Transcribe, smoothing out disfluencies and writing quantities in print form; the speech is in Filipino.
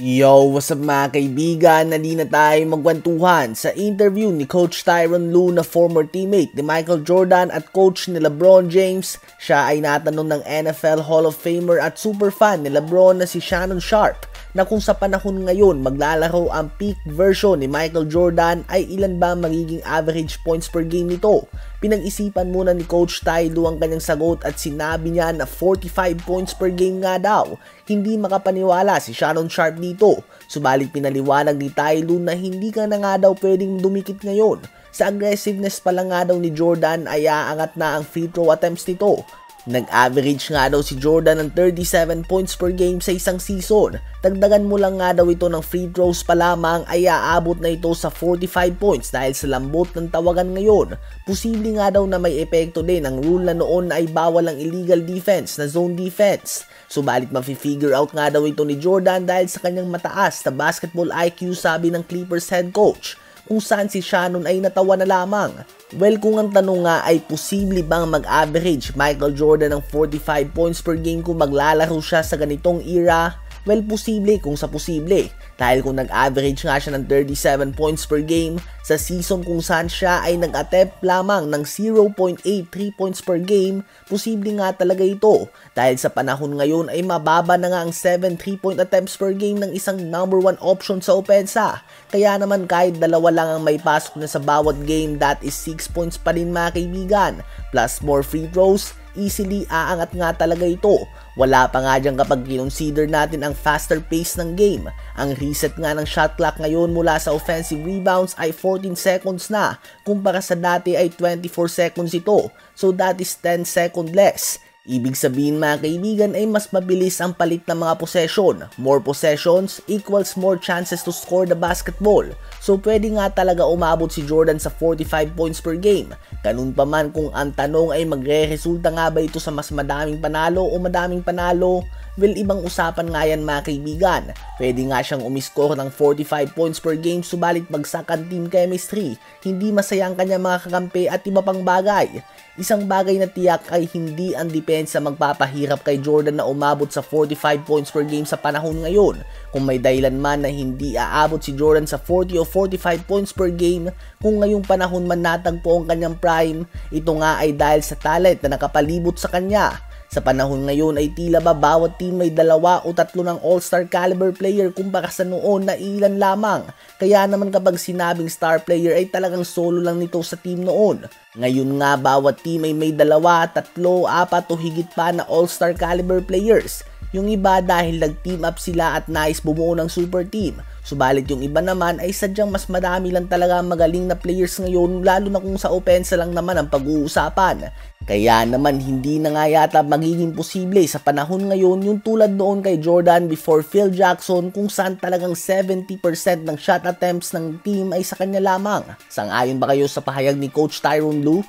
Yo, what's up mga kaibigan? Nali na tayo magkwentuhan sa interview ni Coach Tyronn Lue na former teammate ni Michael Jordan at coach ni LeBron James. Siya ay natanong ng NFL Hall of Famer at super fan ni LeBron na si Shannon Sharpe na kung sa panahon ngayon maglalaro ang peak version ni Michael Jordan ay ilan ba magiging average points per game nito. Pinag-isipan muna ni Coach Ty Lue ang kanyang sagot at sinabi niya na 45 points per game nga daw. Hindi makapaniwala si Shannon Sharpe dito. Subalit pinaliwanag ni Ty Lue na hindi ka na nga daw pwedeng dumikit ngayon. Sa aggressiveness pa lang nga daw ni Jordan ay aangat na ang free throw attempts nito. Nag-average nga daw si Jordan ng 37 points per game sa isang season. Dagdagan mo lang nga daw ito ng free throws pa lamang ay aabot na ito sa 45 points dahil sa lambot ng tawagan ngayon. Posible nga daw na may epekto din ang rule na noon na ay bawal ang illegal defense na zone defense. Subalit mafi-figure out nga daw ito ni Jordan dahil sa kanyang mataas na basketball IQ, sabi ng Clippers head coach, kung saan si Shannon ay natawa na lamang. Well, kung ang tanong nga ay posible bang mag-average Michael Jordan ng 45 points per game kung maglalaro siya sa ganitong era? Well, posible kung sa posible. Dahil kung nag-average nga siya ng 37 points per game sa season kung saan siya ay nag-attempt lamang ng 0.83 points per game, posible nga talaga ito. Dahil sa panahon ngayon ay mababa na nga ang 7 3-point attempts per game ng isang number 1 option sa opensa. Kaya naman kahit dalawa lang ang may pasok na sa bawat game, that is 6 points pa rin mga kaibigan. Plus more free throws, easily aangat nga talaga ito. Wala pa nga dyan kapag kinonsider natin ang faster pace ng game. Ang reset nga ng shot clock ngayon mula sa offensive rebounds ay 14 seconds na, kumpara sa dati ay 24 seconds ito. So that is 10 seconds less. Ibig sabihin mga kaibigan ay mas mabilis ang palit ng mga possession. More possessions equals more chances to score the basketball. So pwede nga talaga umabot si Jordan sa 45 points per game. Ganun pa man kung ang tanong ay magre-resulta nga ba ito sa mas madaming panalo o madaming panalo, well, ibang usapan nga yan mga kaibigan. Pwede nga siyang umiscore ng 45 points per game subalit bagsak ang team chemistry, hindi masaya ang kanyang mga kakampi at iba pang bagay. Isang bagay na tiyak ay hindi ang depensa magpapahirap kay Jordan na umabot sa 45 points per game sa panahon ngayon. Kung may dahilan man na hindi aabot si Jordan sa 40 o 45 points per game, kung ngayong panahon man natagpo ang kanyang prime, ito nga ay dahil sa talent na nakapalibot sa kanya. Sa panahon ngayon ay tila ba bawat team may 2 o 3 ng all-star caliber player kumpara sa noon na ilan lamang. Kaya naman kapag sinabing star player ay talagang solo lang nito sa team noon. Ngayon nga bawat team ay may 2, 3, 4 o higit pa na all-star caliber players. Yung iba dahil nag-team up sila at nais bumuo ng super team. Subalit yung iba naman ay sadyang mas madami lang talaga magaling na players ngayon, lalo na kung sa opensa lang naman ang pag-uusapan. Kaya naman hindi na nga yata magiging posible sa panahon ngayon yung tulad noon kay Jordan before Phil Jackson kung saan talagang 70% ng shot attempts ng team ay sa kanya lamang. Sang-ayon ba kayo sa pahayag ni Coach Tyronn Lue?